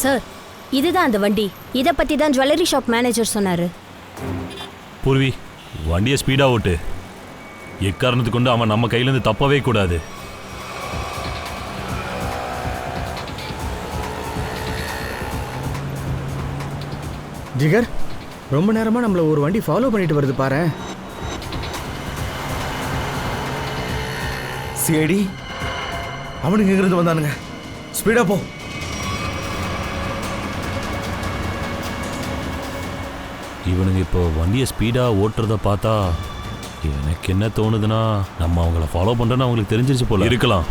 Sir, இதுதான் அந்த வண்டி. இதை பற்றி தான் ஜுவல்லரி ஷாப் மேனேஜர் சொன்னார். பூர்வி, வண்டியை ஸ்பீடாக ஓட்டு. எக்காரணத்துக்கு கொண்டு அவன் நம்ம கையிலேருந்து தப்பவே கூடாது. ஜிகர், ரொம்ப நேரமாக நம்மளை ஒரு வண்டி ஃபாலோ பண்ணிட்டு வருது பாரு. சிஐடி அவனுக்கு எங்கிருந்து வந்தானுங்க? ஸ்பீடா போ. இவனுங்க இப்போ வண்டியை ஸ்பீடாக ஓட்டுறத பார்த்தா எனக்கு என்ன தோணுதுன்னா, நம்ம அவங்கள ஃபாலோ பண்ணுறோன்னு அவங்களுக்கு தெரிஞ்சிருச்சு போல இருக்கலாம்.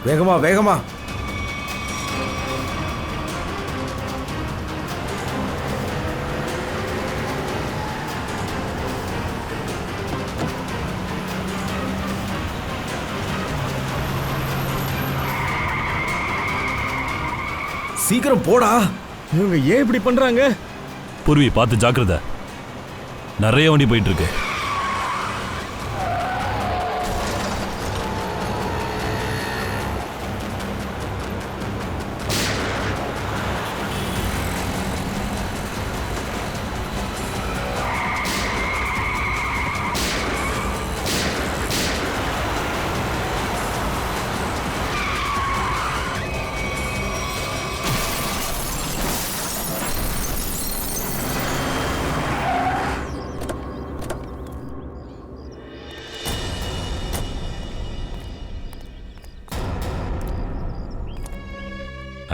வேகமா வேகமா. சீக்கிரம் போடா. இவங்க ஏன் இப்படி பண்றாங்க? பூர்வி, பார்த்து ஜாக்கிரதை. நிறைய வண்டி போயிட்டு இருக்கு.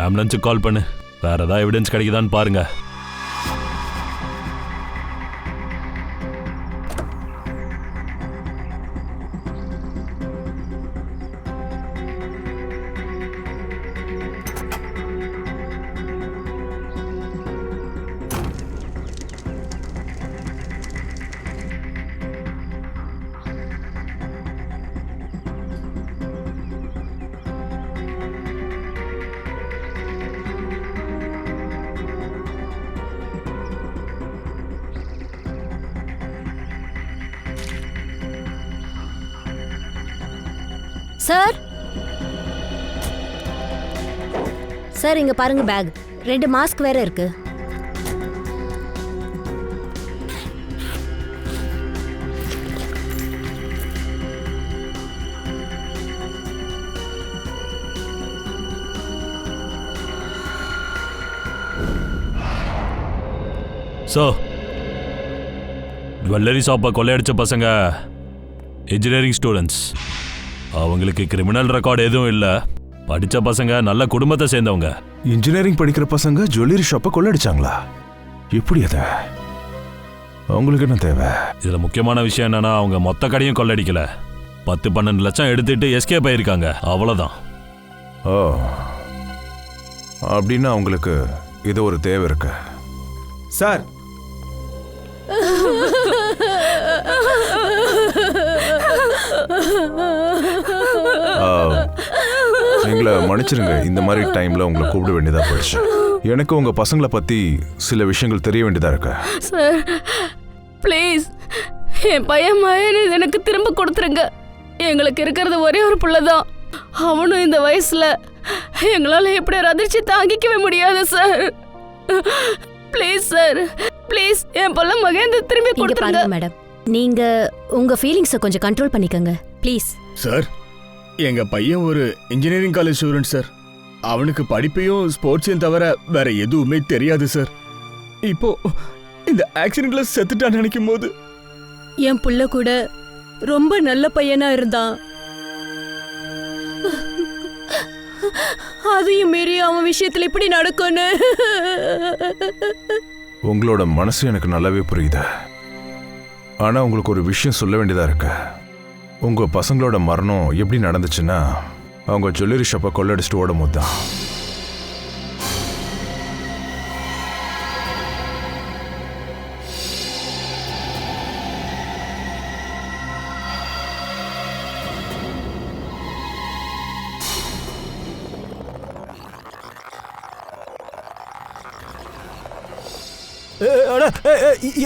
ஆம்புலன்ஸுக்கு கால் பண்ணு. வேற ஏதாவது எவிடன்ஸ் கிடைக்குதான்னு பாருங்க. சார், சார் இங்க பாருங்க, பேக் 2 மாஸ்க் வேற இருக்கு. ஸோ, ஜுவல்லரி ஷாப்பை கொள்ளையடிச்ச பசங்க இன்ஜினியரிங் ஸ்டூடெண்ட்ஸ். அவங்களுக்கு கிரிமினல் ரெக்கார்டு எதுவும் இல்லை. படித்த பசங்க நல்ல குடும்பத்தை சேர்ந்தவங்க. இன்ஜினியரிங் படிக்கிற பசங்க ஜுவல்லரி ஷாப்பை கொள்ளடிச்சாங்களா? எப்படி அத? அவங்களுக்கு என்ன தேவை? இதில் முக்கியமான விஷயம் என்னன்னா, அவங்க மொத்த கடையும் கொள்ளடிக்கல. 10-12 லட்சம் எடுத்துட்டு எஸ்கேப் ஆயிருக்காங்க. அவ்வளோதான். ஓ, அப்படின்னா அவங்களுக்கு இது ஒரு தேவை இருக்கு. சார், எங்களை மன்னிச்சிருங்க. இந்த மாதிரி டைம்ல உங்களை கூப்பிட வேண்டியதா போயிடுச்சு. எனக்கு உங்க பசங்களை பத்தி சில விஷயங்கள் தெரிய வேண்டியதா இருக்கு. சார் ப்ளீஸ், என் பையன் மயனை எனக்கு திரும்ப கொடுத்துருங்க. எங்களுக்கு இருக்கிறது ஒரே ஒரு புள்ள தான். அவனும் இந்த வயசுல எங்களால் எப்படி ஒரு அதிர்ச்சி தாங்கிக்கவே முடியாது சார். ப்ளீஸ் சார், ப்ளீஸ் என் புள்ள மகேந்திர திரும்பி கொடுத்துருங்க. மேடம், நீங்க உங்க ஃபீலிங்ஸை கொஞ்சம் கண்ட்ரோல் பண்ணிக்கங்க ப்ளீஸ். சார், எங்க பையன் ஒரு இன்ஜினியரிங் காலேஜ் ஸ்டூடெண்ட் சார். அவனுக்கு படிப்பையும் ஸ்போர்ட்ஸையும் தவிர வேற எதுவுமே தெரியாது சார். இப்போ இந்த ஆக்சிடென்ட்ல செத்துட்டான்னு நினைக்கும் போது என் புள்ள கூட ரொம்ப நல்ல பையனா இருந்தான். அதையும் மீறி அவன் விஷயத்துல இப்படி நடக்கும்னு உங்களோட மனசு எனக்கு நல்லாவே புரியுது. ஆனா உங்களுக்கு ஒரு விஷயம் சொல்ல வேண்டியதா இருக்கு. உங்க பசங்களோட மரணம் எப்படி நடந்துச்சுன்னா, அவங்க ஜுவல்லரி ஷாப்பை கொள்ளடிச்சிட்டு ஓடும் போது தான்.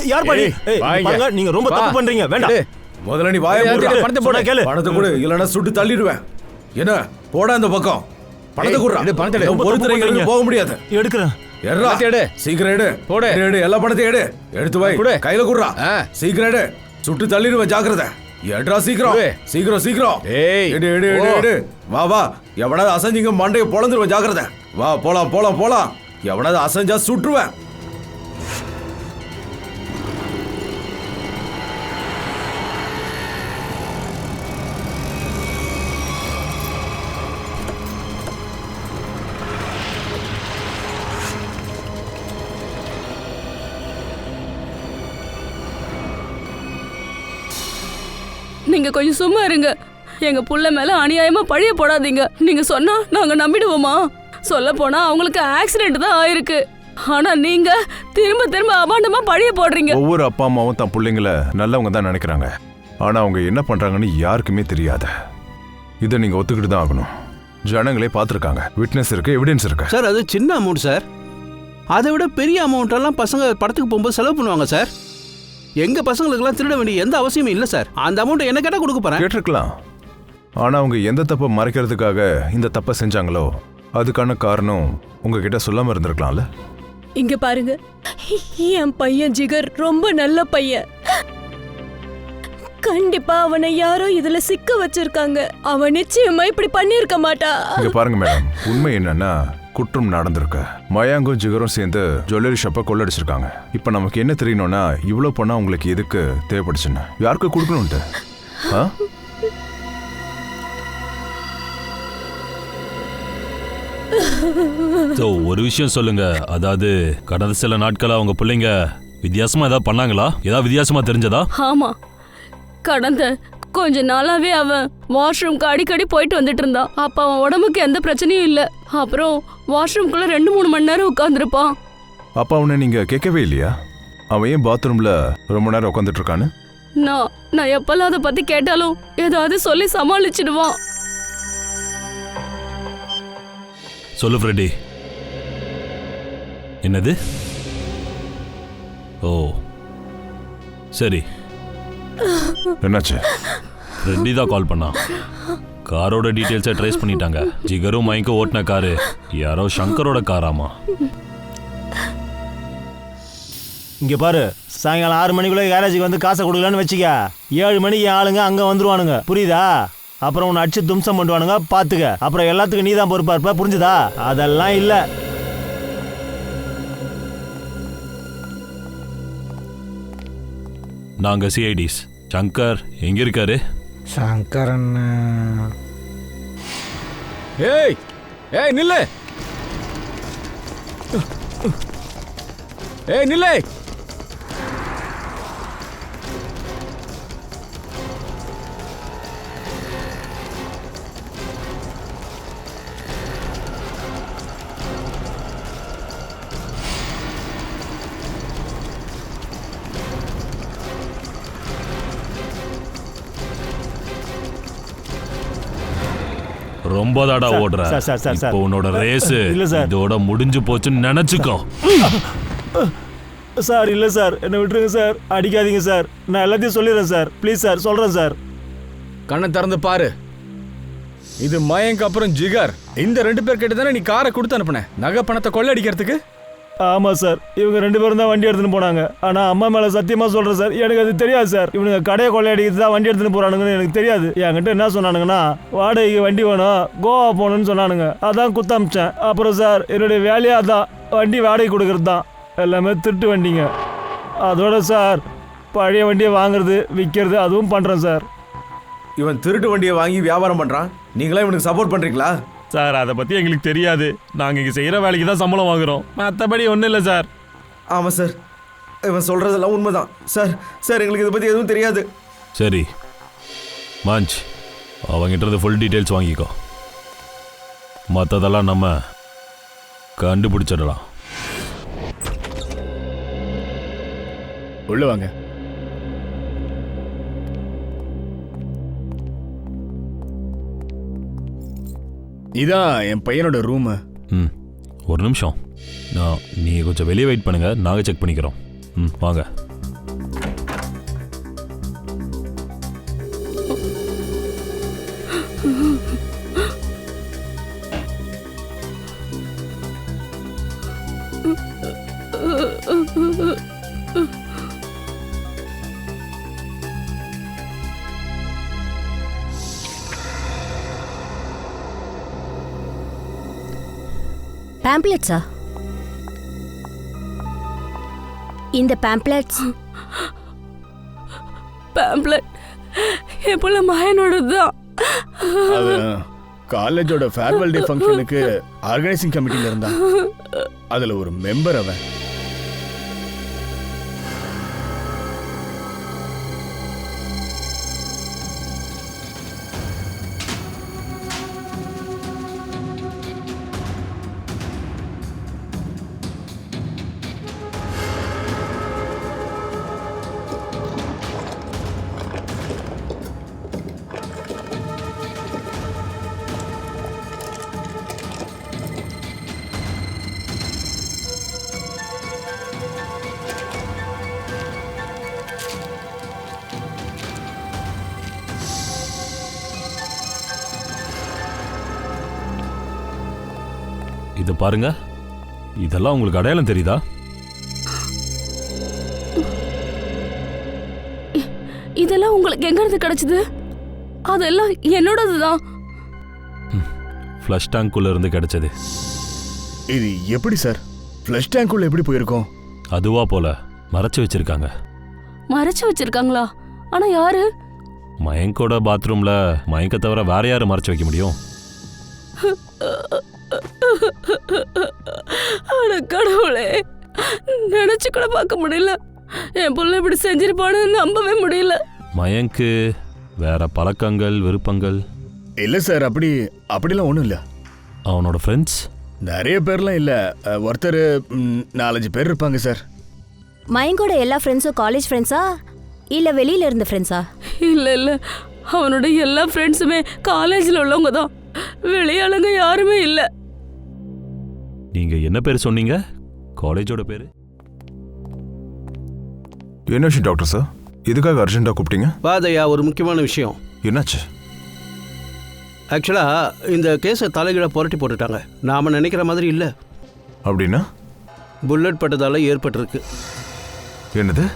யார் பாடி? நீங்க ரொம்ப தப்பு பண்றீங்க. வேண்டாம். முதல்ல நீ வாயை மூடு. பணத்தை போட கேளு. பணத்தை கொடு, இல்லைன்னா சுட்டு தள்ளிடுவேன். என்ன போடா இந்த பக்கம் பணத்தை ஏய், குடுறா. எடு, பணத்தை எடு. இவன் ஒருத்தரை இங்க இருந்து போக முடியாது. எடுக்கிறேன். எட்ரா. பணத்தை எடு. சீக்கிரம் எடு. போடு. எடு, எல்லா பணத்தையும் எடு. எடுத்து வை. கொடு. கையில குடுறா. ஆ. சீக்கிரம் எடு. சுட்டு தள்ளிடுவேன், ஜாக்கிரதை. எட்ரா சீக்கிரம். கொடு. சீக்கிரம் சீக்கிரம். ஏய். எடு எடு எடு ஓ. எடு. வா வா. எவனாவது அசைஞ்சிங்க மண்டையை பொளந்துருவேன், ஜாக்கிரதை. வா போலாம் போலாம் போலாம். எவனாவது அசைஞ்சா சுட்டுருவேன். நீங்க கொஞ்சம் சும்மா இருங்க. எங்க புள்ள மேல அநியாயமா பழிய போடாதீங்க. நீங்க சொன்னா நாங்க நம்பிடுவோமா? சொல்ல போனா அவங்களுக்கு ஆக்சிடென்ட் தான் ஆயிருக்கு. ஆனா நீங்க திரும்ப திரும்ப அபாண்டமா பழிய போடுறீங்க. ஒவ்வொரு அப்பா அம்மாவும் தன் பிள்ளைங்கள நல்லவங்க தான் நினைக்கிறாங்க. ஆனா அவங்க என்ன பண்றாங்கன்னு யாருக்குமே தெரியாது. இதை நீங்க ஒத்துக்கிட்டு தான் ஆகணும். ஜனங்களே பார்த்துருக்காங்க, விட்னஸ் இருக்கு, எவிடன்ஸ் இருக்கு. சார் அது சின்ன அமௌண்ட் சார். அதை விட பெரிய அமௌண்ட் எல்லாம் பசங்க படத்துக்கு போகும்போது செலவு பண்ணுவாங்க சார். எங்க பசங்களுக்கெல்லாம் திருட வேண்டிய எந்த அவசியமும் இல்லை சார். அந்த அமௌண்ட் என்ன கேட்டா கொடுக்க போறேன். கேட்டிருக்கலாம். ஆனா அவங்க எந்த தப்பை மறைக்கிறதுக்காக இந்த தப்பை செஞ்சாங்களோ அதுக்கான காரணம் உங்ககிட்ட சொல்லாம இருந்திருக்கலாம்ல. இங்க பாருங்க, என் பையன் ஜிகர் ரொம்ப நல்ல பையன். கண்டிப்பா அவனை யாரோ இதுல சிக்க வச்சிருக்காங்க. அவன் நிச்சயமா இப்படி பண்ணிருக்க மாட்டா. இங்க பாருங்க மேடம், உண்மை என்னன்னா குற்றம் நடந்திருக்கு. மயாங்கும் ஜிகரும் சேர்ந்து ஜுவல்லரி ஷாப்பை கொள்ளடிச்சிருக்காங்க. இப்ப நமக்கு என்ன தெரியணும்னா இவ்வளவு பணம் உங்களுக்கு எதுக்கு தேவைப்படுச்சுன்னு, யாருக்கு கொடுக்கணும்ட்டு. ஒரு விஷயம் சொல்லுங்க, அதாவது கடந்த சில நாட்களா அவங்க பிள்ளைங்க வித்தியாசமா ஏதாவது பண்ணாங்களா? ஏதாவது வித்தியாசமா தெரிஞ்சதா? ஆமா, கடந்த கொஞ்ச நாளாவே அவன் வாஷ்ரூம்க்கு அடிக்கடி போயிட்டு வந்துட்டு இருந்தான். அப்ப அவன் உடம்புக்கு எந்த பிரச்சனையும் இல்ல. அப்புறம் வாஷ்ரூம்குள்ள 2-3 மணி நேரம் உட்கார்ந்துருப்பான். அப்ப அவனை நீங்க கேட்கவே இல்லையா? அவன் ஏன் பாத்ரூம்ல ரொம்ப நேரம் உட்காந்துட்டு இருக்கான்னு? நான் எப்பெல்லாம் அதை பத்தி கேட்டாலும் ஏதாவது சொல்லி சமாளிச்சிடுவான். சொல்லு ஃப்ரெட்டி. என்னது? ஓ சரி. என்னாச்சு? ஃப்ரெட்டி தான் கால் பண்ணா. காரோட டீட்டெயில்ஸை ட்ரேஸ் பண்ணிட்டாங்க. ஜிகரும் மயங்கும் ஓட்டின காரு யாரோ சங்கரோட காராமா. இங்க பாரு, சாயங்காலம் 6 மணிக்குள்ள கேரேஜுக்கு வந்து காசை கொடுக்கலான்னு வச்சுக்க. 7 மணிக்கு ஆளுங்க அங்க வந்துருவானுங்க, புரியுதா? அப்புறம் உன்னை அடிச்சு தும்சம் பண்ணுவானுங்க, பாத்துக்க. அப்புறம் எல்லாத்துக்கும் நீ தான் பொறுப்பா இருப்ப, புரிஞ்சுதா? அதெல்லாம் இல்ல. நாங்க சிஐடிஸ். சங்கர் எங்க இருக்காரு? சங்கர் அண்ணா. ஏய் ஏய் நில்லு. ஏய் நில்லு. ரொம்ப தாடா ஓடுற. இப்போ உன்னோட ரேஸ் இதோட முடிஞ்சு போச்சுன்னு நினைச்சுக்கோ. சார் இல்ல சார், என்ன விட்டுருங்க சார், அடிக்காதீங்க சார். நான் எல்லாத்தையும் சொல்லிடுறேன் சார், ப்ளீஸ் சார், சொல்றேன் சார். கண்ணை திறந்து பாரு. இது மயங்க் அப்புறம் ஜிகர். இந்த 2 பேர் கிட்ட தானே நீ காரை கொடுத்து அனுப்புன நகை பணத்தை கொள்ளடிக்கிறதுக்கு? ஆமா சார், இவங்க 2 பேரும் தான் வண்டி எடுத்துன்னு போனாங்க. ஆனா அம்மா மேல சத்தியமா சொல்றேன் சார், எனக்கு அது தெரியாது சார். இவனுங்க கடையை கொள்ளையடிக்கிறது தான் வண்டி எடுத்துன்னு போறானுங்கன்னு எனக்கு தெரியாது. என்கிட்ட என்ன சொன்னானுங்கன்னா, வாடகைக்கு வண்டி வேணும், கோவா போகணும்னு சொன்னானுங்க. அதான் குத்தமிச்சேன். அப்புறம் சார் என்னுடைய வேலையா தான் வண்டி வாடகை கொடுக்கறது தான். எல்லாமே திருட்டு வண்டிங்க. அதோட சார் பழைய வண்டியை வாங்குறது விற்கிறது அதுவும் பண்றேன் சார். இவன் திருட்டு வண்டியை வாங்கி வியாபாரம் பண்றான், நீங்களா இவனுக்கு சப்போர்ட் பண்றீங்களா? சார் அதை பத்தி எங்களுக்கு தெரியாது. நாங்க இங்க செய்யற வேலைக்கு தான் சம்பளம் வாங்குறோம், மற்றபடி ஒன்றும் இல்லை சார். ஆமா சார், இவன் சொல்றதெல்லாம் உண்மைதான் சார். சார் எங்களுக்கு இதை பத்தி எதுவும் தெரியாது. சரி மஞ்ச், அவங்கிட்ட ஃபுல் டீட்டெயில்ஸ் வாங்கிக்கோ. மற்றதெல்லாம் நம்ம கண்டுபிடிச்சிடலாம். உள்ள வாங்க. இதான் என் பையனோட ரூம். ஒரு நிமிஷம், நீங்க கொஞ்சம் வெளியே வெயிட் பண்ணுங்க, நாங்க செக் பண்ணிக்கிறோம். வாங்க. பேம்ப்ளெட்ஸா? இந்த பேம்ப்ளெட்ஸ் பேம்ப்ளெட் என் புள்ள மகனோடது தான். அது காலேஜோட ஃபேர்வெல் டே ஃபங்க்ஷனுக்கு ஆர்கனைசிங் கமிட்டில இருந்தான். அதுல ஒரு மெம்பர் அவன். இது பாருங்க, இதெல்லாம் உங்களுக்கு அடையாளம் தெரியுதா? இதெல்லாம் உங்களுக்கு எங்க இருந்து கிடைச்சது? அதெல்லாம் என்னோடதுதான். ஃப்ளஷ் டேங்க்குள்ள இருந்து கிடைச்சது. இது எப்படி சார் ஃப்ளஷ் டேங்க்குள்ள எப்படி போயிருக்கோம்? அதுவா போல மறைச்சு வச்சிருக்காங்க. மறைச்சு வச்சிருக்காங்களா? ஆனா யாரு? மயங்கோட பாத்ரூம்ல மயங்க தவிர வேற யாரு மறைச்சு வைக்க முடியும்? அட கடவுளே, நினைச்சு கூட பார்க்க முடியல. என் புள்ள இப்படி செஞ்சிருப்பான்னு நம்பவே முடியல. மயங்கு வேற பழக்கங்கள் விருப்பங்கள்? இல்ல சார், அப்படிலாம் ஒண்ணும் இல்ல. அவனோட ஃப்ரெண்ட்ஸ் நிறைய பேர்லாம் இல்ல, ஒருத்தர் 4-5 பேர் இருப்பாங்க சார். மயங்கோட எல்லா ஃப்ரெண்ட்ஸும் காலேஜ் ஃப்ரெண்ட்ஸா இல்ல வெளியில இருந்த ஃப்ரெண்ட்ஸா? இல்ல அவனோட எல்லா ஃப்ரெண்ட்ஸுமே காலேஜ்ல உள்ளவங்க தான். வெளியாளுங்க யாருமே இல்ல. நீங்க என்ன பேர் சொன்னீங்க? காலேஜோட பேரு என்ன விஷயம் டாக்டர் சார்? எதுக்காக அர்ஜென்ட்டா கூப்பிட்டீங்க? பாதையா, ஒரு முக்கியமான விஷயம். என்னாச்சு? ஆக்சுவலா இந்த கேஸை தலைகீழ புரட்டி போட்டுட்டாங்க. நாம நினைக்கிற மாதிரி இல்ல. அப்படின்னா? புல்லட் பட்டதால ஏற்பட்டிருக்கு. என்னது?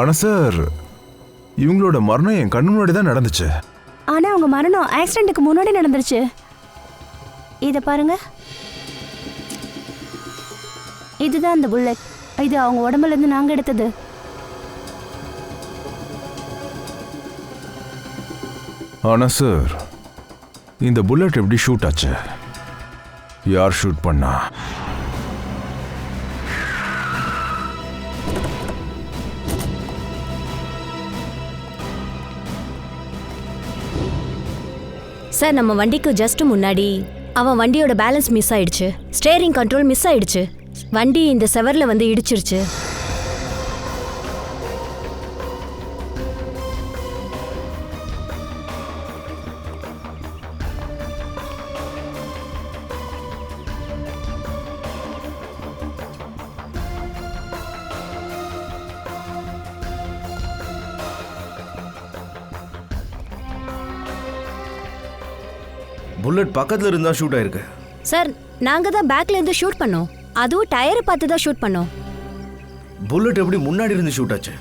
ஆனா சார், இவங்களோட மரணம் என் கண்ணு முன்னாடி தான் நடந்துச்சு. ஆனா அவங்க மரணம் ஆக்சிடென்ட்டுக்கு முன்னாடி நடந்துருச்சு. இத பாருங்க, இதுதான் அந்த புல்லட். இது அவங்க உடம்புல இருந்து நாங்க எடுத்தது. ஆனா சார், இந்த புல்லட் எப்படி ஷூட் ஆச்சு? யார் ஷூட் பண்ணா? சார், நம்ம வண்டிக்கு ஜஸ்ட் முன்னாடி அவன் வண்டியோட பேலன்ஸ் மிஸ் ஆயிடுச்சு. ஸ்டேரிங் கண்ட்ரோல் மிஸ் ஆயிடுச்சு. வண்டி இந்த செவர்ல வந்து இடிச்சிருச்சு. புல்லட் பக்கத்துல இருந்தா ஷூட் ஆயிருக்கு. சார், நாங்க தான் பேக்ல இருந்து ஷூட் பண்ணோம். அதுவும் டயரை பார்த்து தான் ஷூட் பண்ணோம். புல்லட் எப்படி முன்னாடி இருந்து ஷூட் ஆச்சு?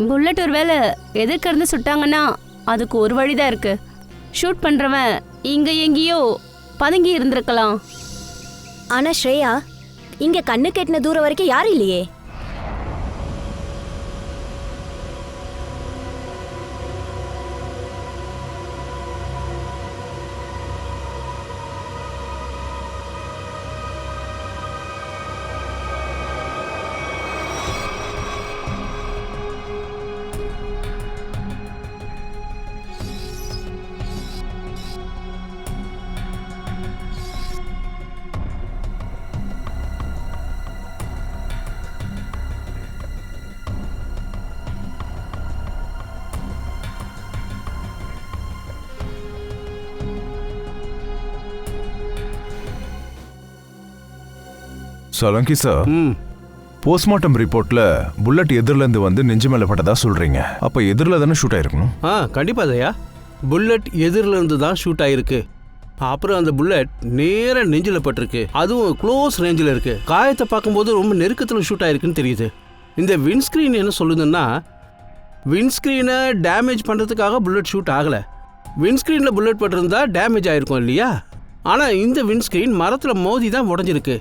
புல்லட் ஒருவேளை எதிர்க்க இருந்து சுட்டாங்கன்னா அதுக்கு ஒரு வழிதான் இருக்கு. ஷூட் பண்றவன் இங்க எங்கேயோ பதுங்கி இருந்திருக்கலாம். ஆனா ஸ்ரேயா, இங்க கண்ணு கெட்டின தூரம் வரைக்கும் யாரும் இல்லையே. சலங்கி சார், போஸ்ட்மார்ட்டம் ரிப்போர்ட்ல புல்லட் எதிரில இருந்து வந்து நெஞ்சு மேல பட்டதா சொல்றீங்க. அப்ப எதிரில தானே ஷூட் ஆயிருக்கணும்? கண்டிப்பா தயா, புல்லட் எதிரில இருந்து தான் ஷூட் ஆயிருக்கு. அப்புறம் அந்த புல்லட் நேரா நெஞ்சில் பட்டிருக்கு, அதுவும் க்ளோஸ் ரேஞ்சில் இருக்கு. காயத்தை பார்க்கும்போது ரொம்ப நெருக்கத்தில் ஷூட் ஆயிருக்குன்னு தெரியுது. இந்த விண்ட்ஸ்க்ரீன் என்ன சொல்லுதுன்னா, விண்ட்ஸ்க்ரீனை டேமேஜ் பண்ணுறதுக்காக புல்லட் ஷூட் ஆகலை. விண்ட்ஸ்க்ரீனில் புல்லட் பட்டிருந்தா டேமேஜ் ஆயிருக்கும் இல்லையா? ஆனால் இந்த விண்ட்ஸ்க்ரீன் மரத்தில் மோதி தான் உடஞ்சிருக்கு.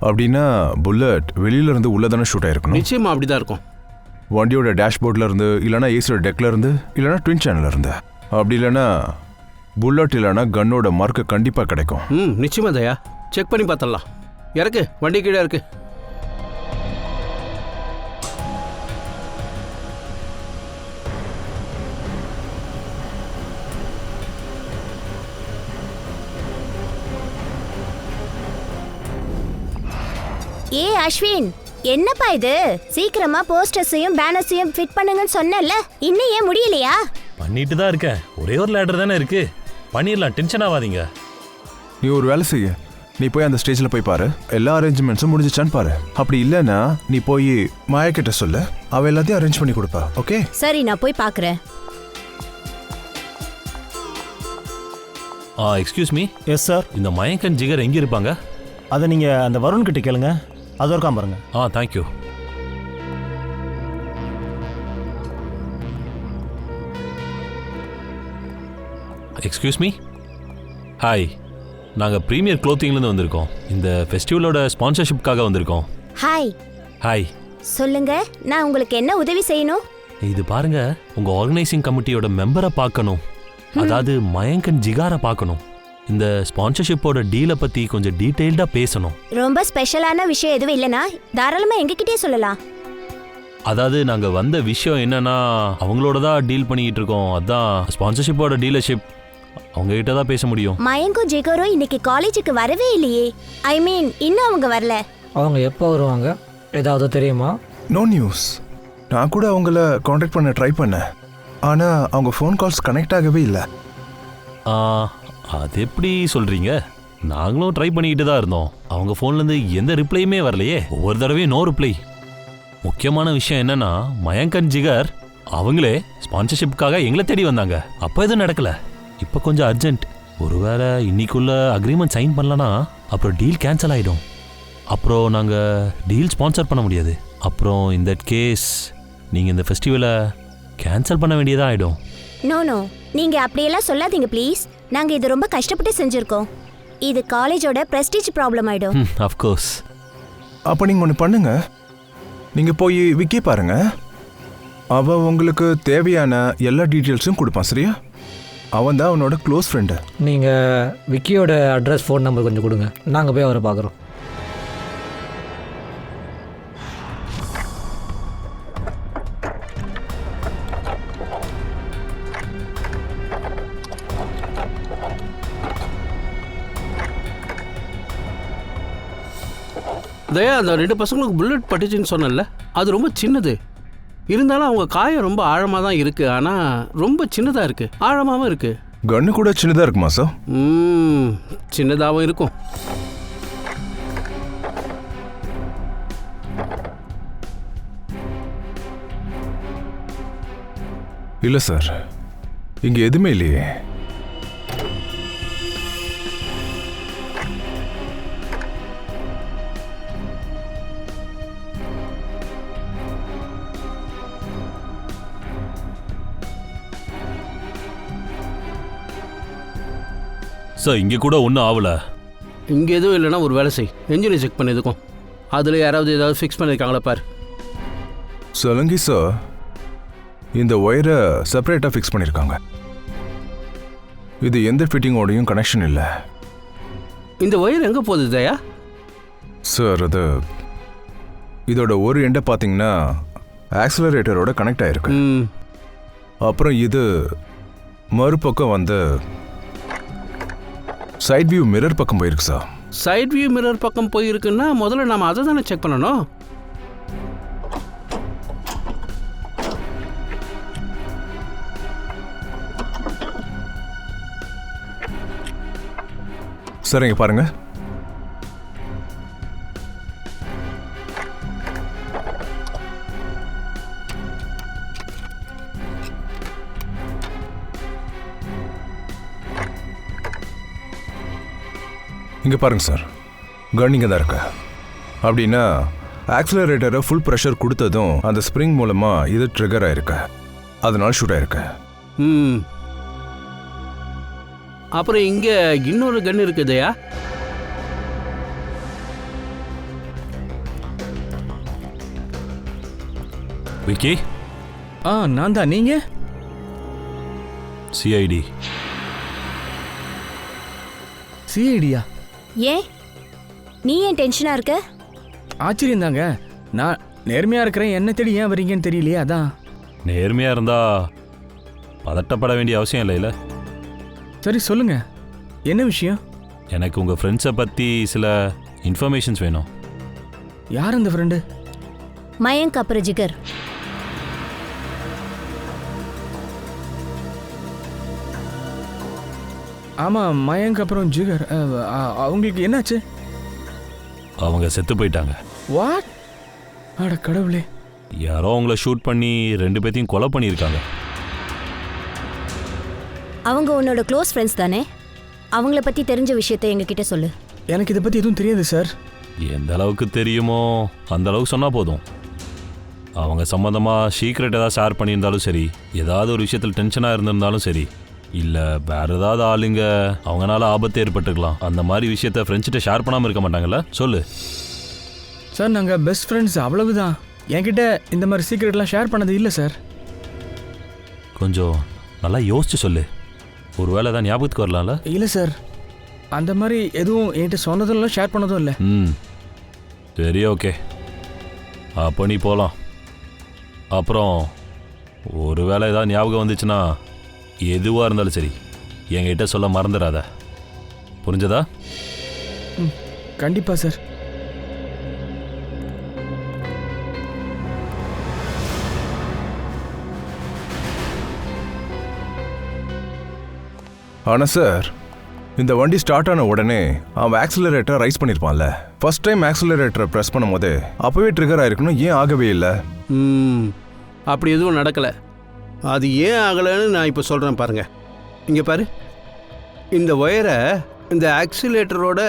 அப்படின்னா புல்லட் வெளியில இருந்து உள்ள தானே ஷூட் ஆயிருக்கணும். நிச்சயமா அப்படிதான் இருக்கும். வண்டியோட டேஷ்போர்ட்ல இருந்து, இல்லைனா ஏசியோட டெக்ல இருந்து, இல்லைனா ட்வின் சேனல்ல இருந்து. அப்படி இல்லைன்னா புல்லட் இல்லைனா கன்னோட மார்க்கு கண்டிப்பா கிடைக்கும். நிச்சயமா தயா, செக் பண்ணி பார்த்தலாம். இறக்கு, வண்டி கீழே இருக்கு. ஏ அஸ்வின், என்னப்பா இது? சீக்கிரமா போஸ்டர்ஸையும் பேனர்ஸையும் ஃபிட் பண்ணுங்கன்னு சொன்னல, இன்னும் ஏன் முடியலையா? பண்ணிட்டு தான் இருக்கேன். ஒரே ஒரு லேடர் தானே இருக்கு, பண்ணிடலாம். டென்ஷன் ஆகாதீங்க. நீ ஒரு வேலை செய்ய, நீ போய் அந்த ஸ்டேஜில் போய் பாரு, எல்லா அரேஞ்ச்மெண்ட்ஸும் முடிஞ்சிச்சான்னு பாரு. அப்படி இல்லைன்னா நீ போய் மாயா கிட்ட சொல்லு, அவ எல்லாத்தையும் அரேஞ்ச் பண்ணி கொடுப்பா. ஓகே? சரி, நான் போய் பார்க்குறேன். Excuse me. Yes sir. இந்த மயங்க் அண்ட் ஜிகர் எங்கே இருப்பாங்க? அதை நீங்கள் அந்த வருண் கிட்ட கேளுங்க, அது இருக்காம பாருங்க. தேங்க்யூ. Excuse me. ஹாய், நாங்கள் ப்ரீமியர் க்ளோத்திங்லேருந்து வந்திருக்கோம். இந்த ஃபெஸ்டிவலோட ஸ்பான்சர்ஷிப்காக வந்திருக்கோம். ஹாய். ஹாய். சொல்லுங்க, நான் உங்களுக்கு என்ன உதவி செய்யணும்? இது பாருங்க, உங்கள் ஆர்கனைசிங் கமிட்டியோட மெம்பரை பார்க்கணும். அதாவது மயங்க் அண்ட் ஜிகாரை பார்க்கணும். இந்த ஸ்பான்சர்ஷிப்போட டீலை பற்றி கொஞ்சம் டீட்டெயில்டாக பேசணும். ரொம்ப ஸ்பெஷலான விஷயம் எதுவும் இல்லைனா தாராளமாக எங்ககிட்டே சொல்லலாம். அதாவது நாங்கள் வந்த விஷயம் என்னன்னா, அவங்களோட தான் டீல் பண்ணிக்கிட்டு இருக்கோம். அதான் ஸ்பான்சர்ஷிப்போட டீலர்ஷிப் அவங்ககிட்ட தான் பேச முடியும். மயங்கும் ஜிகரும் இன்னைக்கு காலேஜுக்கு வரவே இல்லையே. ஐ மீன், இன்னும் அவங்க வரல. அவங்க எப்போ வருவாங்க, ஏதாவது தெரியுமா? No news. நான் கூட அவங்கள காண்டாக்ட் பண்ண ட்ரை பண்ணேன், ஆனால் அவங்க ஃபோன் கால்ஸ் கனெக்ட் ஆகவே இல்லை. அது எப்படி சொல்கிறீங்க? நாங்களும் ட்ரை பண்ணிக்கிட்டு தான் இருந்தோம். அவங்க ஃபோன்லேருந்து எந்த ரிப்ளையுமே வரலையே. ஒவ்வொரு தடவையும் நோ ரிப்ளை. முக்கியமான விஷயம் என்னன்னா, மயங்க் அண்ட் ஜிகர் அவங்களே ஸ்பான்சர்ஷிப்புக்காக எங்களை தேடி வந்தாங்க. அப்போ எதுவும் நடக்கலை. இப்போ கொஞ்சம் அர்ஜென்ட். ஒருவேளை இன்னைக்குள்ள அக்ரிமெண்ட் சைன் பண்ணலன்னா அப்புறம் டீல் கேன்சல் ஆகிடும். அப்புறம் நாங்கள் டீல் ஸ்பான்சர் பண்ண முடியாது. அப்புறம் இந்த கேஸ் நீங்கள் இந்த ஃபெஸ்டிவலை கேன்சல் பண்ண வேண்டியதாக ஆகிடும். நோ நோ, நீங்கள் அப்படியெல்லாம் சொல்லாதீங்க ப்ளீஸ். நாங்கள் இது ரொம்ப கஷ்டப்பட்டு செஞ்சுருக்கோம். இது காலேஜோட ப்ரெஸ்டீஜ் ப்ராப்ளம் ஆகிடும். அஃப்கோர்ஸ். அப்போ நீங்கள் ஒன்று பண்ணுங்க, நீங்கள் போய் விக்கி பாருங்க. அவன் உங்களுக்கு தேவையான எல்லா டீட்டெயில்ஸும் கொடுப்பான். சரியா? அவன் தான் அவனோட க்ளோஸ் ஃப்ரெண்டு. நீங்கள் விக்கியோட அட்ரஸ், ஃபோன் நம்பர் கொஞ்சம் கொடுங்க, நாங்கள் போய் அவரை பார்க்குறோம். தயா, அந்த 2 பசங்களுக்கு புல்லட் பட்டுச்சுன்னு சொன்னல, அது ரொம்ப சின்னது. இருந்தாலும் அவங்க காயம் ரொம்ப ஆழமாக தான் இருக்கு. ஆனால் ரொம்ப சின்னதாக இருக்கு, ஆழமாகவும் இருக்கு. கன்னு கூட சின்னதாக இருக்குமா சார்? சின்னதாகவும் இருக்கும். இல்லை சார், இங்கே எதுவுமே இல்லையே. சார், இங்கே கூட ஒன்றும் ஆகலை. இங்கே எதுவும் இல்லைன்னா ஒரு வேலை செய், என்ஜினை செக் பண்ணதுக்கும் அதில் யாராவது ஏதாவது ஃபிக்ஸ் பண்ணியிருக்காங்களா பாரு. சொல்லுங்க சார், இந்த ஒயரை செப்பரேட்டாக ஃபிக்ஸ் பண்ணியிருக்காங்க. இது எந்த ஃபிட்டிங்கோடையும் கனெக்ஷன் இல்லை. இந்த ஒயர் எங்கே போகுது தயா? சார், அது இதோட ஒரு எண்டை பார்த்தீங்கன்னா ஆக்சிலரேட்டரோட கனெக்ட் ஆகிருக்கு. அப்புறம் இது மறுபக்கம் வந்து சைட் வியூ மிரர் பக்கம் போயிருக்கு சார். சைட் வியூ மிரர் பக்கம் போயிருக்குன்னா முதல்ல நாம் அதை தானே செக் பண்ணணும். சரிங்க, பாருங்க. இங்கே பாருங்க சார், கன் இங்கே தான் இருக்கு. அப்படின்னா ஆக்சிலரேட்டரை ஃபுல் ப்ரெஷர் கொடுத்ததும் அந்த ஸ்ப்ரிங் மூலமாக இது ட்ரிகர் ஆயிருக்கு, அதனால ஷூட் ஆயிருக்கு. ம். அப்புறம் இங்கே இன்னொரு கன் இருக்குதையா? விக்கி, நான் தான். நீங்க? சிஐடி. சிஐடியா? ஏன் நீ ஏன் டென்ஷனா இருக்க? ஆச்சரியம் தாங்க. நான் நேர்மையா இருக்கிறேன், என்ன தேடி ஏன் வரீங்கன்னு தெரியலையே, அதான். நேர்மையாக இருந்தா பதட்டப்பட வேண்டிய அவசியம் இல்லைல்ல. சரி சொல்லுங்க, என்ன விஷயம்? எனக்கு உங்கள் ஃப்ரெண்ட்ஸை பற்றி சில இன்ஃபர்மேஷன்ஸ் வேணும். யார் அந்த ஃப்ரெண்டு? மயங்க் அப்புறம் ஜிகர். ஆமாம், மயங்க் அப்புறம் ஜிகர். அவங்களுக்கு என்னாச்சு? அவங்க செத்து போயிட்டாங்க. வாட்? அட கடவுளே. யாரோ அவங்கள ஷூட் பண்ணி 2 பேத்தையும் கொலை பண்ணியிருக்காங்க. அவங்க உன்னோட க்ளோஸ் ஃப்ரெண்ட்ஸ் தானே? அவங்கள பற்றி தெரிஞ்ச விஷயத்தை எங்ககிட்ட சொல்லு. எனக்கு இதை பற்றி எதுவும் தெரியாது சார். எந்த அளவுக்கு தெரியுமோ அந்த அளவுக்கு சொன்னால் போதும். அவங்க சம்மந்தமாக சீக்ரெட் ஏதாவது ஷேர் பண்ணியிருந்தாலும் சரி, ஏதாவது ஒரு விஷயத்தில் டென்ஷனாக இருந்திருந்தாலும் சரி, இல்லை வேறு ஏதாவது ஆளுங்க அவங்களால ஆபத்து ஏற்பட்டுருக்கலாம், அந்த மாதிரி விஷயத்த ஃப்ரெண்ட்ஸ்கிட்ட ஷேர் பண்ணாமல் இருக்க மாட்டாங்கல்ல? சொல்லு சார். நாங்கள் பெஸ்ட் ஃப்ரெண்ட்ஸ், அவ்வளவுதான். என்கிட்ட இந்த மாதிரி சீக்ரெட்லாம் ஷேர் பண்ணது இல்லை சார். கொஞ்சம் நல்லா யோசிச்சு சொல்லு. ஒரு வேளை தான் ஞாபகத்துக்கு வரலாம்ல? இல்லை சார், அந்த மாதிரி எதுவும் என்கிட்ட சொன்னதும் இல்லை, ஷேர் பண்ணதும் இல்லை. சரி, ஓகே. அப்போ நீ போகலாம். அப்புறம் ஒரு வேளை ஏதாவது ஞாபகம் வந்துச்சுன்னா எதுவாக இருந்தாலும் சரி என்கிட்ட சொல்ல மறந்துடாத. புரிஞ்சதா? கண்டிப்பாக சார். ஆனால் சார், இந்த வண்டி ஸ்டார்ட் ஆன உடனே அவன் ஆக்சிலரேட்டரை ரைஸ் பண்ணியிருப்பான்ல. ஃபர்ஸ்ட் டைம் ஆக்சிலரேட்டரை ப்ரெஸ் பண்ணும் போது அப்போவே ட்ரிகர் ஆயிருக்கணும், ஏன் ஆகவே இல்லை? அப்படி எதுவும் நடக்கலை. அது ஏன் ஆகலைன்னு நான் இப்போ சொல்கிறேன் பாருங்க. இங்கே பாரு, இந்த ஒயரை இந்த ஆக்சிலேட்டரோட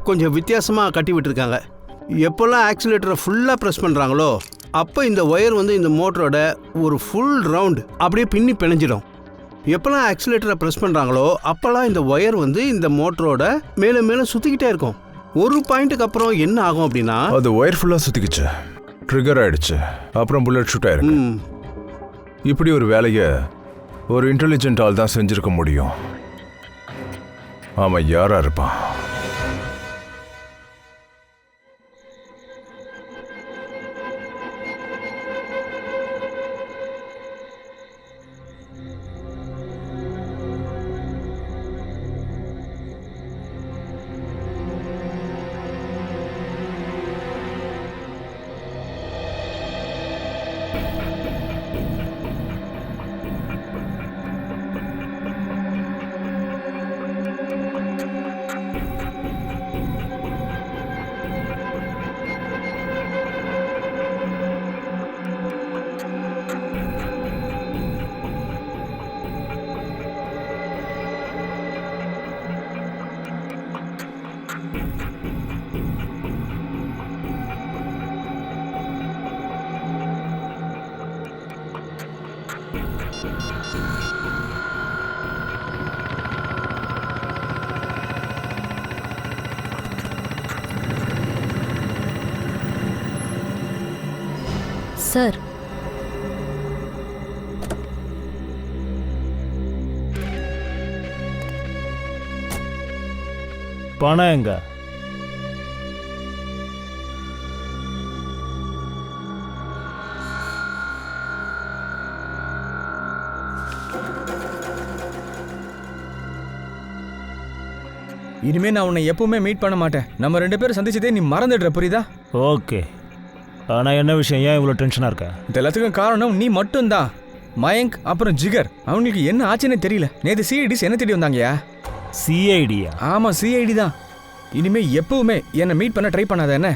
கொஞ்சம் வித்தியாசமாக கட்டி விட்டுருக்காங்க. எப்போல்லாம் ஆக்சிலேட்டரை ஃபுல்லாக ப்ரெஸ் பண்ணுறாங்களோ அப்போ இந்த ஒயர் வந்து இந்த மோட்டரோட ஒரு ஃபுல் ரவுண்டு அப்படியே பின்னி பிணைஞ்சிடும். எப்போல்லாம் ஆக்சிலேட்டரை ப்ரெஸ் பண்ணுறாங்களோ அப்போல்லாம் இந்த ஒயர் வந்து இந்த மோட்டரோட மேலே மேலே சுற்றிக்கிட்டே இருக்கும். ஒரு பாயிண்ட்டுக்கு அப்புறம் என்ன ஆகும் அப்படின்னா, அது ஒயர் ஃபுல்லாக சுற்றிக்கிச்சு, ட்ரிகர் ஆயிடுச்சு, அப்புறம் புல்லட் ஷூட் ஆயிருக்கு. இப்படி ஒரு வேலையை ஒரு இன்டெலிஜென்ட் ஆள் தான் செஞ்சிருக்க முடியும். அவன் யாரா இருப்பான்? சார், பணம் எங்க? இனிமே நான் உன்னை எப்பவுமே மீட் பண்ண மாட்டேன். நம்ம 2 பேரும் சந்திச்சதே நீ மறந்துடுற, புரியுதா? ஓகே, ஆனால் என்ன விஷயம்? ஏன் இவ்வளோ டென்ஷனாக இருக்க? இது எல்லாத்துக்கும் காரணம் நீ மட்டும்தான். மயங்க் அப்புறம் ஜிகர், அவங்களுக்கு என்ன ஆச்சுன்னே தெரியல. நேற்று சிஐடிஸ் என்ன தேடி வந்தாங்கயா? சிஐடியா? ஆமாம், சிஐடி தான். இனிமே எப்பவுமே என்னை மீட் பண்ண ட்ரை பண்ணாத என்ன?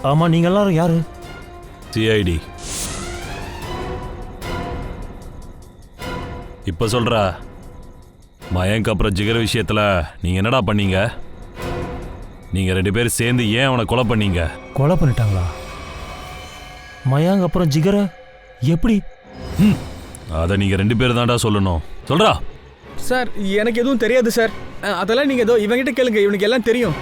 ஆமாம் நீங்கள் எல்லாரும் யாரு? சிஐடி. இப்போ சொல்கிறா, மயங்க் அப்புறம் ஜிகர் விஷயத்தில் நீங்கள் என்னடா பண்ணீங்க? நீங்கள் 2 பேரும் சேர்ந்து ஏன் அவனை கொலை பண்ணீங்க? கொலை பண்ணிட்டாங்களா? மயாங்க் அப்புறம் ஜிகரை எப்படி? அதை நீங்கள் 2 பேர் தான்டா சொல்லணும். சொல்கிறா. சார் எனக்கு எதுவும் தெரியாது சார். அதெல்லாம் நீங்கள் ஏதோ இவங்கிட்ட கேளுங்க, இவனுக்கு எல்லாம் தெரியும்.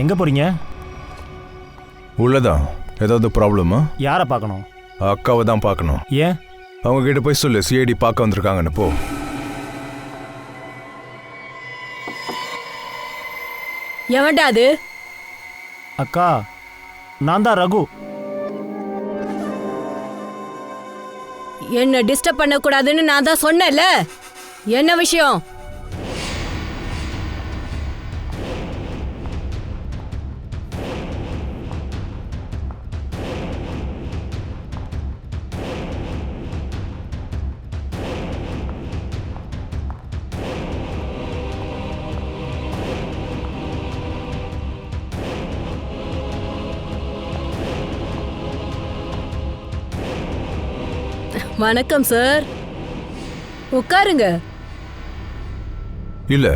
எங்கே போகிறீங்க? உள்ளதான். ஏதாவது ப்ராப்ளமா? யாரை பார்க்கணும்? அக்காவை தான் பார்க்கணும். ஏன்? அவங்க கிட்ட போய் சொல்லு, சிஐடி பார்க்க வந்திருக்காங்கன்னு. போ. எவன்டா அது? அக்கா, நான் தான் ரகு. என்ன டிஸ்டர்ப் பண்ணக்கூடாதுன்னு நான் தான் சொன்னேன்ல. என்ன விஷயம்? வணக்கம் சார், உட்காருங்க. இல்ல,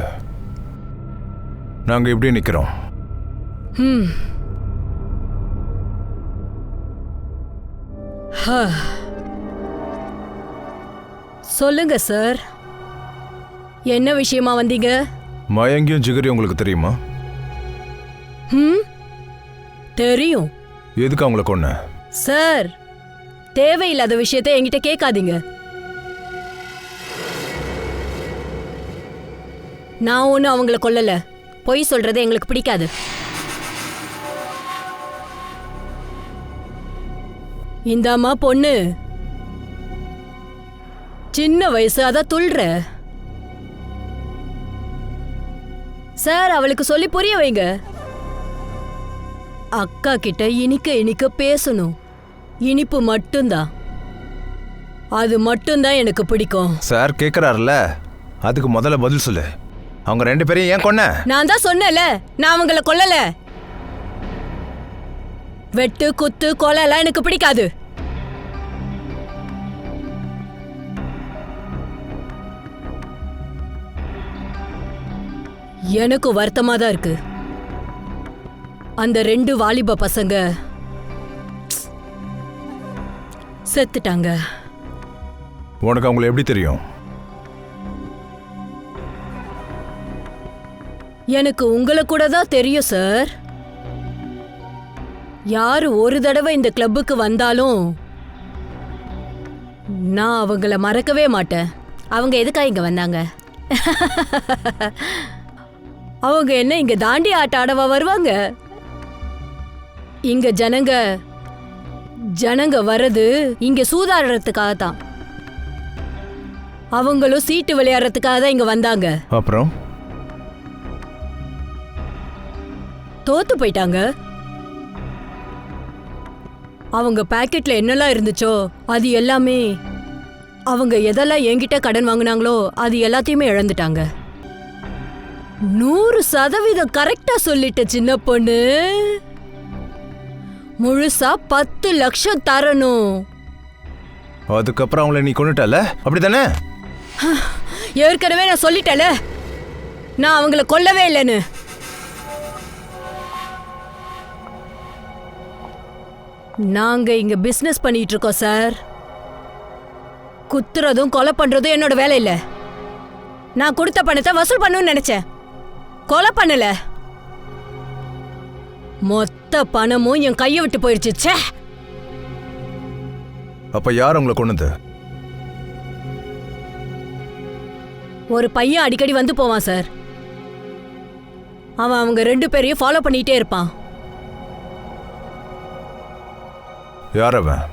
நாங்க இப்படியே நிக்கிறோம். சொல்லுங்க சார், என்ன விஷயமா வந்தீங்க? மயங்கியும் ஜிகரி உங்களுக்கு தெரியுமா? தெரியும். எதுக்கு அவங்கள கொன்ன? சார், தேவையில்லாத விஷயத்தை என்கிட்ட கேட்காதீங்க. நான் ஒன்றும் அவங்கள கொல்லல. பொய் சொல்றது எங்களுக்கு பிடிக்காது. இந்த அம்மா பொண்ணு சின்ன வயசு, அதான் துள்ற. சார், அவளுக்கு சொல்லி புரிய வைங்க. அக்கா கிட்ட இனிக்க இனிக்க பேசணும். இனிப்பு மட்டும்தான், அது மட்டும்தான் எனக்கு பிடிக்கும். சார் கேட்குறாருல, அதுக்கு முதல்ல பதில் சொல்லு. அவங்க 2 பேரையும் ஏன் கொன்ன? நான் தான் சொன்னேன்ல, நான் அவங்கள கொல்லல. வெட்டு குத்து கொலை எல்லாம் எனக்கு பிடிக்காது. எனக்கு வருத்தமா தான் இருக்கு. அந்த 2 வாலிப பசங்க செத்துட்டாங்க. உனக்கு அவங்களை எப்படி தெரியும்? எனக்கு உங்களை கூட தான் தெரியும் சார். யாரு ஒரு தடவை இந்த கிளப்புக்கு வந்தாலும் நான் அவங்கள மறக்கவே மாட்டேன். அவங்க எதுக்காக இங்கே வந்தாங்க? அவங்க என்ன இங்க தாண்டி ஆட்ட ஆடவா வருவாங்க? இங்க ஜனங்க வர்றது இங்க சூதாடுறதுக்காக தான். அவங்களும் சீட்டு விளையாடுறதுக்காக தான் இங்க வந்தாங்க. அப்புறம் தோத்து போயிட்டாங்க. அவங்க பாக்கெட்ல என்னெல்லாம் இருந்துச்சோ அது எல்லாமே, அவங்க எதெல்லாம் என்கிட்ட கடன் வாங்கினாங்களோ அது எல்லாத்தையுமே இழந்துட்டாங்க. 100% கரெக்டா சொல்லிட்ட சின்ன பொண்ணு. முழுசா 10 லட்சம் தரணும். அதுக்கப்புறம் அவங்கள நீ கொன்னுட்டல, அப்படித்தானே? ஏற்கனவே நான் சொல்லிட்டேல, நான் அவங்கள கொல்லவே இல்லைன்னு. நாங்க இங்க பிசினஸ் பண்ணிட்டு இருக்கோம் சார். குத்துறதும் கொலை பண்றதும் என்னோட வேலை இல்ல. நான் கொடுத்த பணத்தை வசூல் பண்ணணும்னு நினைச்சேன், கொலை பண்ணல. மொத்த பணமும் என் கையை விட்டு போயிடுச்சு. ச்சே. அப்ப யார் உங்களை கொன்னது? ஒரு பையன் அடிக்கடி வந்து போவான் சார். அவன் அவங்க 2 பேரையும் ஃபாலோ பண்ணிட்டே இருப்பான். யார் அவன்?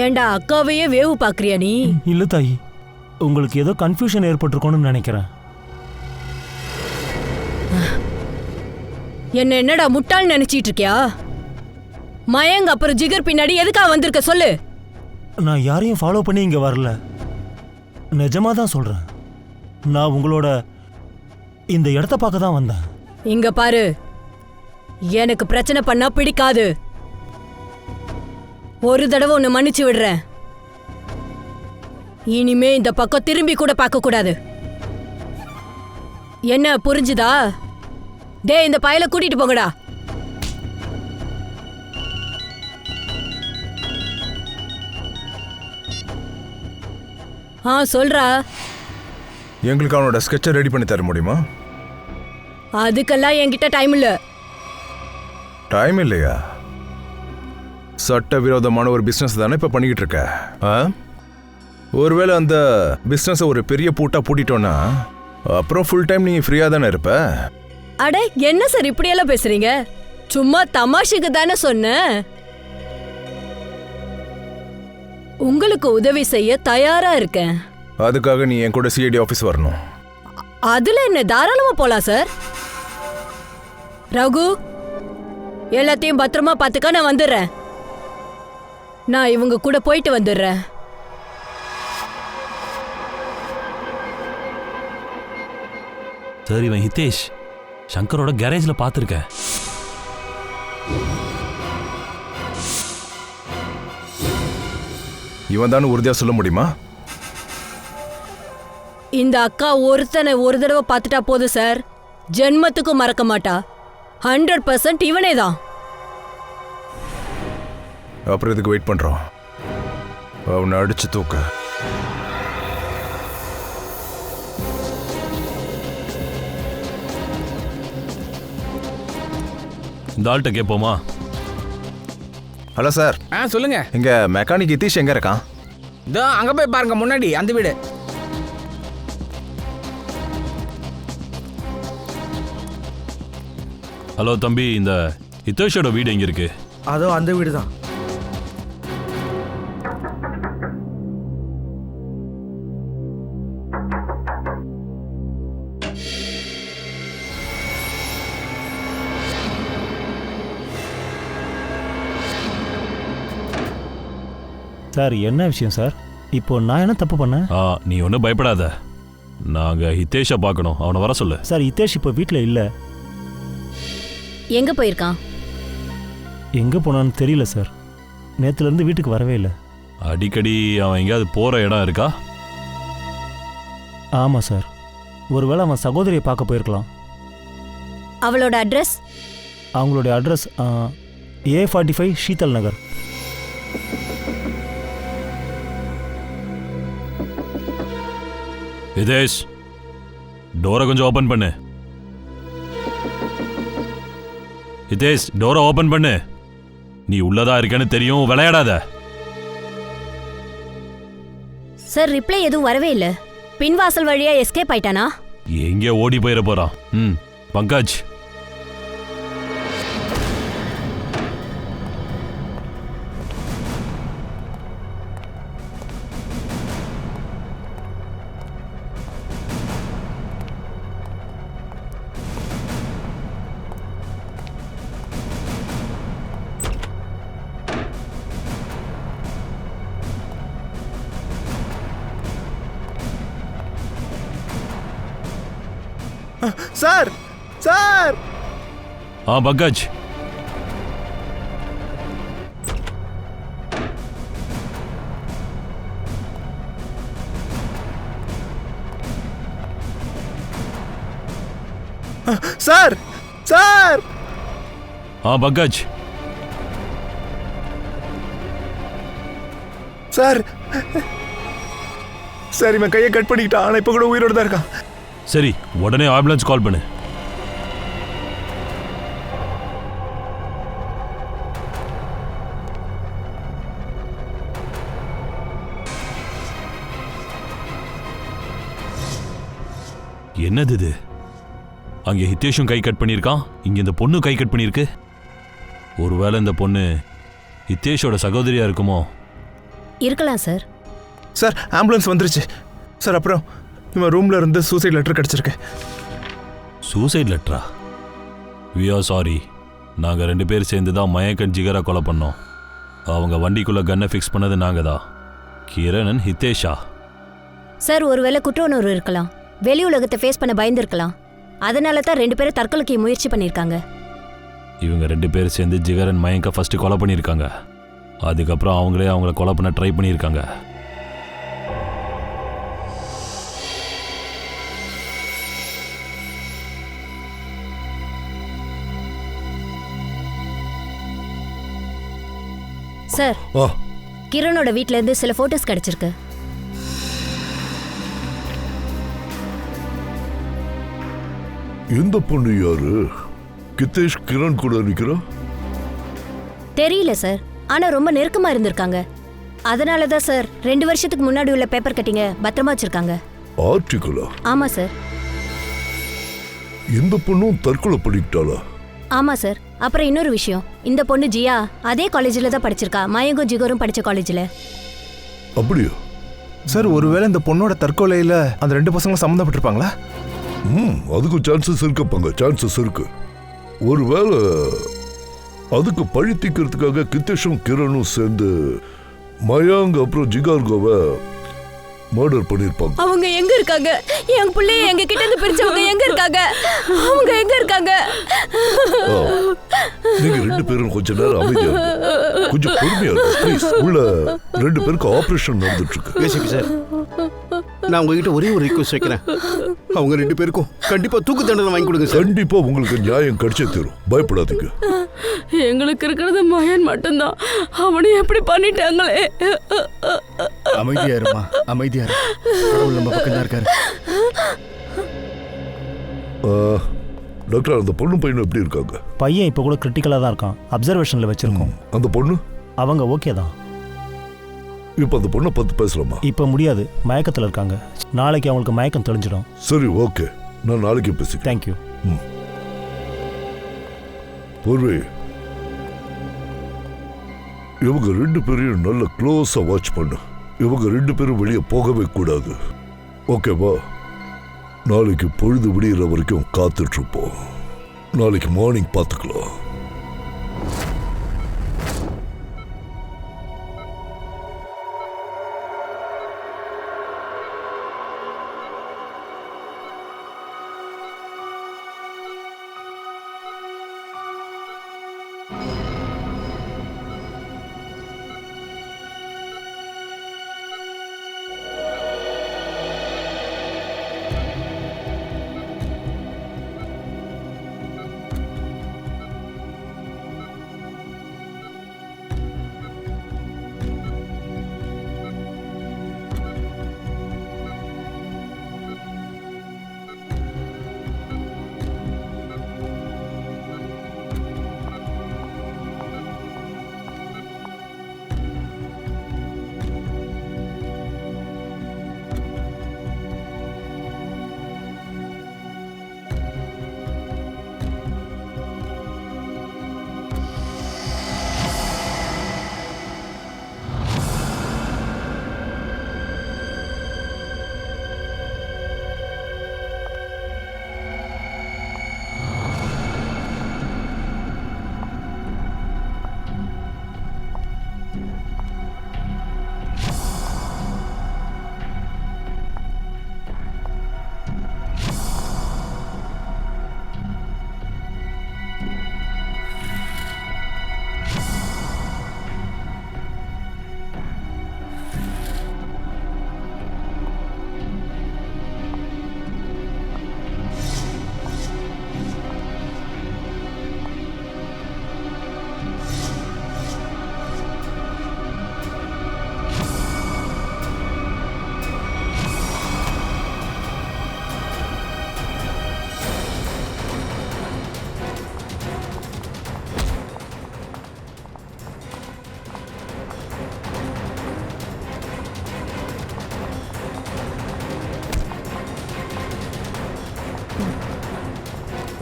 ஏண்டா அக்காவையே வேவு பாக்குறியா நீ? இல்லை தாயி, உங்களுக்கு ஏதோ கன்ஃபியூஷன் ஏற்பட்டிருக்கோன்னு நினைக்கிறேன். என்ன என்னடா முட்டாள் நினைச்சிட்டு இருக்கியா? மயங்க அப்புறம் ஜிகர் பின்னாடி எதுக்கா வந்திருக்க சொல்லு. நான் யாரையும் ஃபாலோ பண்ணி இங்கே வரல, நிஜமாக தான் சொல்கிறேன். நான் உங்களோட இந்த இடத்த பார்க்க தான் வந்தேன். இங்க பாரு, எனக்கு பிரச்சனை பண்ணா பிடிக்காது. ஒரு தடவை உன்னை மன்னிச்சு விடுறேன். இனிமே இந்த பக்கம் திரும்பி கூட பார்க்க கூடாது. என்ன புரிஞ்சுதா? டேய், இந்த பயலை கூட்டிட்டு போங்கடா. சொல்றா. எங்களுக்கு அவனோட ஸ்கெட்சை ரெடி பண்ணி தர முடியுமா? அதுக்கெல்லாம் என்கிட்ட டைம் இல்ல. டைம் இல்லையா? சட்டவிரோதமான ஒரு பிஸ்னஸ் தானே இப்போ பண்ணிக்கிட்டு இருக்க. ஒருவேளை அந்த பிஸ்னஸை ஒரு பெரிய பூட்டா பூட்டிட்டோன்னா அப்புறம் ஃபுல் டைம் நீங்கள் ஃப்ரீயாக தானே இருப்ப. அட என்ன சார் இப்படியெல்லாம் பேசுறீங்க? சும்மா தமாஷுக்கு தானே சொன்னேன். உங்களுக்கு உதவி செய்ய தயாரா இருக்கேன். அதுக்காக நீ என் கூட சிஐடி ஆஃபீஸ் வரணும். அதுல என்ன, தாராளமா போலாம் சார். ரகு, எல்லாத்தையும் பத்திரமா பார்த்துக்க, நான் வந்துடுறேன். நான் இவங்க கூட போயிட்டு வந்துடுறேன். சார், இவன் ஹிதேஷ் சங்கரோட கேரேஜ்ல பார்த்துருக்கேன். இவன் தான் உறுதியாக சொல்ல முடியுமா? இந்த அக்கா ஒருத்தனை ஒரு தடவை பார்த்துட்டா போதும் சார், ஜென்மத்துக்கும் மறக்க மாட்டா. 100% இவனே தான். அப்புறம் இதுக்கு வெயிட் பண்றோம். அவனை அடிச்சு தூக்க. இந்த ஆள்கிட்ட கேட்போமா? Hello sir. சொல்லுங்க. இங்க மெக்கானிக் ஹிதேஷ் எங்க இருக்கான்? இதோ அங்க போய் பாருங்க, முன்னாடி அந்த வீடு. ஹலோ தம்பி, இந்த ஹிதேஷோட வீடு எங்க இருக்கு? அதோ அந்த வீடு தான். சார், என்ன விஷயம் சார்? இப்போ நான் என்ன தப்பு பண்ணேன்? நீ ஒன்றும் பயப்படாத. நாங்கள் ஹிதேஷை பார்க்கணும், அவனை வர சொல்லு. சார், ஹிதேஷ் இப்போ வீட்டில் இல்லை. எங்க போயிருக்கான்? எங்கே போனான்னு தெரியல சார். நேற்றுலேருந்து வீட்டுக்கு வரவே இல்லை. அடிக்கடி அவன் எங்கேயாவது போகிற இடம் இருக்கா? ஆமாம் சார், ஒருவேளை அவன் சகோதரியை பார்க்க போயிருக்கலாம். அவளோட அட்ரஸ்? அவங்களுடைய அட்ரஸ் A45 ஷீதல் நகர். ஹிதேஷ், டோரை கொஞ்சம் ஓப்பன் பண்ணு. ஹிதேஷ், டோரை ஓப்பன் பண்ணு. நீ உள்ளதா இருக்கேன்னு தெரியும், விளையாடாத. சார், ரிப்ளை எதுவும் வரவே இல்லை. பின்வாசல் வழியா எஸ்கேப் ஆயிட்டானா? எங்கே ஓடி போயிட போறான்? Pankaj, sir sir. Pankaj, sir sir. Pankaj, sir sir, இவன் கையை கட் பண்ணிக்கிட்டான். ஆனால் இப்போ கூட உயிரோடு தான் இருக்கான். சரி, உடனே ஆம்புலன்ஸ் கால் பண்ணு. என்னது இது? அங்கே ஹிதேஷும் கை கட் பண்ணியிருக்கான், இங்கே இந்த பொண்ணு கை கட் பண்ணியிருக்கு. ஒருவேளை இந்த பொண்ணு ஹிதேஷோட சகோதரியா இருக்குமோ? இருக்கலாம் சார். சார் ஆம்புலன்ஸ் வந்துருச்சு சார். அப்புறம் இவன் ரூம்ல இருந்து சூசைட் லெட்டர் கிடைச்சிருக்கு. சூசைட் லெட்டரா? We are sorry. நாங்கள் 2 பேர் சேர்ந்து தான் மயங்க் அண்ட் ஜிகரை கொலை பண்ணோம். அவங்க வண்டிக்குள்ளே கன்னை ஃபிக்ஸ் பண்ணது நாங்கள் தான். கிரண் அண்ட் ஹிதேஷா. சார் ஒருவேளை குற்ற உணர்வு இருக்கலாம். வெளி உலகத்தை ஃபேஸ் பண்ண பயந்துருக்கலாம். அதனால தான் 2 பேரும் தற்கொலைக்கு முயற்சி பண்ணியிருக்காங்க. இவங்க 2 பேர் சேர்ந்து ஜிகர் அண்ட் மயங்கை ஃபஸ்ட்டு கொலை பண்ணியிருக்காங்க. அதுக்கப்புறம் அவங்களே அவங்கள கொலை பண்ண ட்ரை பண்ணியிருக்காங்க. சார் கிரணோட வீட்ல இருந்து சில போட்டோஸ் கிடைச்சிருக்கு. எந்த பொண்ணு யாரு? கிதேஷ் கிரண் கூட நிக்கிறா? தெரியல சார், ஆனா ரொம்ப நெருக்கமா இருந்திருக்காங்க. அதனால தான் சார் 2 வருஷத்துக்கு முன்னாடி உள்ள பேப்பர் கட்டிங்க பத்திரமா வச்சிருக்காங்க. ஆர்டிகலா? ஆமா சார். எந்த பொண்ணும் தற்கொலை பண்ணிக்கிட்டாளா? ஆமா சார். அப்புறம் இன்னொரு விஷயம், இந்த பொண்ணு ஜியா அதே காலேஜில் தான் படிச்சிருக்கா. மயங்கும் ஜிகரும் படிச்ச காலேஜில். அப்படியா சார்? ஒருவேளை இந்த பொண்ணோட தற்கொலையில அந்த 2 பசங்களும் சம்மந்தப்பட்டிருப்பாங்களா? அதுக்கும் சான்சஸ் இருக்கப்பங்க. சான்சஸ் இருக்கு. ஒருவேளை அதுக்கு பழி தீக்கிறதுக்காக கிதேஷும் கிரணும் சேர்ந்து மயாங் அப்புறம் ஜிகார்கோவை மர்டர் பண்ணிருப்பாங்க. அவங்க எங்க இருக்காங்க? என் பிள்ளைய எங்க கிட்ட இருந்து பிரிச்சவங்க எங்க இருக்காங்க? அவங்க எங்க இருக்காங்க? நீங்க 2 பேரும் கொஞ்ச நேரம் அமைதியா இருங்க. கொஞ்சம் பொறுமையா இருங்க ப்ளீஸ். உள்ள 2 பேருக்கு ஆபரேஷன் நடந்துட்டு இருக்கு. ஏசிபி சார், நான் உங்ககிட்ட ஒரே ஒரு ரிக்வெஸ்ட் வைக்கிறேன். அவங்க 2 பேருக்கும் கண்டிப்பா தூக்கு தண்டனை வாங்கி கொடுங்க சார். கண்டிப்பா உங்களுக்கு நியாயம் கிடைச்சே தரும். பயப்படாதீங்க. எங்களுக்கு இருக்கிறது மயன் மட்டும்தான். அவனை எப்படி பண்ணிட்டாங்களே. அமைதியா இருமா, அமைதியா இரு. கடவுள் நம்ம பக்கம் தான் இருக்காரு. டாக்டர், அந்த பொண்ணு பையனும் எப்படி இருக்காங்க? பையன் இப்போ கூட கிரிட்டிக்கலாக தான் இருக்கான். அப்சர்வேஷனில் வச்சிருக்கோம். அந்த பொண்ணு? அவங்க ஓகே தான். இப்போ அந்த பொண்ணை பார்த்து பேசலாமா? இப்போ முடியாது, மயக்கத்தில் இருக்காங்க. நாளைக்கு அவங்களுக்கு மயக்கம் தெளிஞ்சிடும். சரி, ஓகே, நான் நாளைக்கு பேசிக்கிறேன். தேங்க்யூ. பூர்வி, இவங்க 2 பேரையும் நல்ல க்ளோஸா வாட்ச் பண்ணு. இவங்க 2 பேரும் வெளியே போகவே கூடாது. ஓகேவா? நாளைக்கு பொழுது விடிகிற வரைக்கும் காத்துட்டு இருப்போம். நாளைக்கு மார்னிங் பார்த்துக்கலாம்.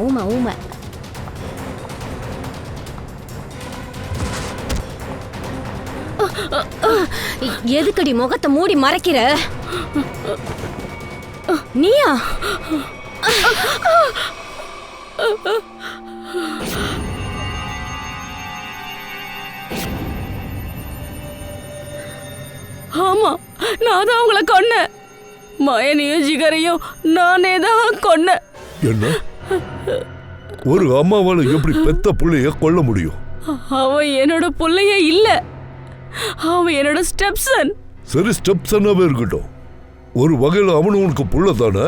ஊமை ஊமை. எதுக்கடி முகத்தை மூடி மறைக்கிற? நீயா? ஆமா, நான் தான் அவங்கள கொன்னேன். மயனையும் ஜிகரையும் நானே தான் கொன்னேன். என்ன? ஒரு அம்மாவால எப்படி பெத்த புள்ளைய கொல்ல முடியும்? அவன் என்னோட புள்ளையே இல்ல, அவன் என்னோட ஸ்டெப்சன். சரி, ஸ்டெப்சனாவே இருக்கட்டும். ஒரு வகையில் அவனு உனக்கு புள்ள தானே,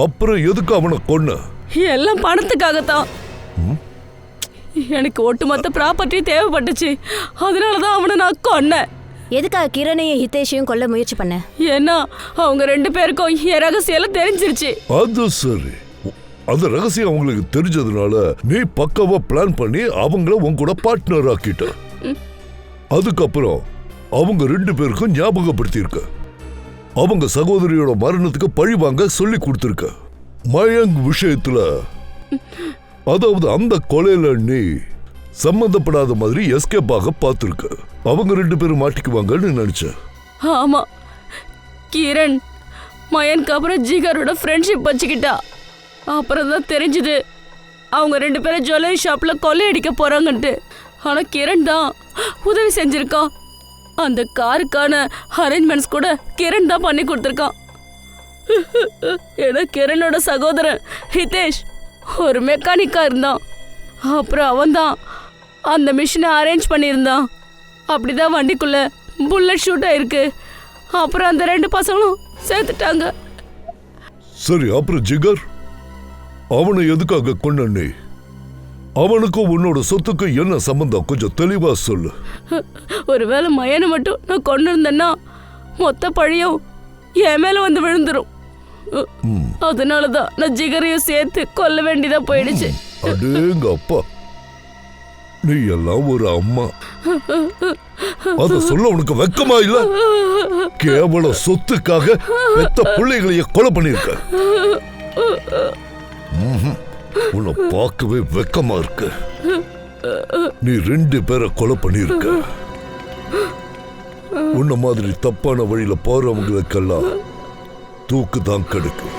அப்புறம் எதுக்கு அவனை கொன்ன? எல்லாம் பணத்துக்காகத்தான். எனக்கு ஒட்டுமொத்த ப்ராப்பர்ட்டி தேவைப்பட்டுச்சு, அதனாலதான் அவனை நான் கொன்னேன். எதுக்காக கிரணையும் ஹிதேஷையும் கொல்ல முயற்சி பண்ண? ஏன்னா அவங்க 2 பேருக்கும் என் ரகசியம் தெரிஞ்சிருச்சு. அது சரி, அந்த ரகசியம் அவங்களுக்கு தெரிஞ்சதுனால நீ பக்காவா பிளான் பண்ணி அவங்கள உன் கூட பார்ட்னர் ஆக்கிட்ட. அதுக்கப்புறம் அவங்க 2 பேருக்கும் ஞாபகப்படுத்தியிருக்க. அவங்க சகோதரியோட மரணத்துக்கு பழி வாங்க சொல்லி கொடுத்திருக்க. மயங்க் விஷயத்துல, அதாவது அந்த கொலையில நீ சம்பந்தப்படாத மாதிரி எஸ்கேப் ஆக பார்த்திருக்க. அவங்க 2 பேரும் மாட்டிக்குவாங்கன்னு நினைச்ச. ஆமா, கிரண் மயனுக்கு அப்புறம் ஜிகரோட ஃப்ரெண்ட்ஷிப் வச்சுக்கிட்டா. அப்புறம் தான் தெரிஞ்சுது அவங்க 2 பேரும் ஜுவல்லரி ஷாப்ல கொள்ளையடிக்க போறாங்கன்ட்டு. ஆனா கிரண் தான் உதவி செஞ்சிருக்கான். அந்த காருக்கான அரேஞ்ச்மெண்ட்ஸ் கூட கிரண் தான் பண்ணி கொடுத்துருக்கான். ஏன்னா கிரணோட சகோதரன் ஹிதேஷ் ஒரு மெக்கானிக்கா இருந்தான். அப்புறம் அவன் தான் அந்த மிஷினை அரேஞ்ச் பண்ணியிருந்தான். அப்படிதான் வண்டிக்குள்ள புல்லட் ஷூட் ஆயிருக்கு. அப்புறம் அந்த 2 பசங்களும் சேர்த்துட்டாங்க. சரி, அப்புறம் ஜிகர் அவனை எதுக்காக கொன்ன நீ? அவனுக்கும் உன்னோட சொத்துக்கு என்ன சம்பந்தம்? கொஞ்சம் தெளிவா சொல்லு. ஒருவேளை மயனை மட்டும் நான் கொண்டு இருந்தேன்னா மொத்த பழியும் என் மேல வந்து விழுந்துரும். அதனாலதான் நான் ஜிகரையும் சேர்த்து கொல்ல வேண்டியதா போயிடுச்சு. அடேங்க அப்பா, நீ எல்லாம் ஒரு அம்மா. அத சொல்ல உனக்கு வெக்கமா இல்ல? கேவல சொத்துக்காக பெத்த பிள்ளைகளைய கொலை பண்ணிருக்க. உன்னை பார்க்கவே வெக்கமா இருக்கு. நீ 2 பேரை கொலை பண்ணிருக்க. உன்ன மாதிரி தப்பான வழியில போறவங்களுக்கெல்லாம் தூக்கு தான் கிடைக்கும்.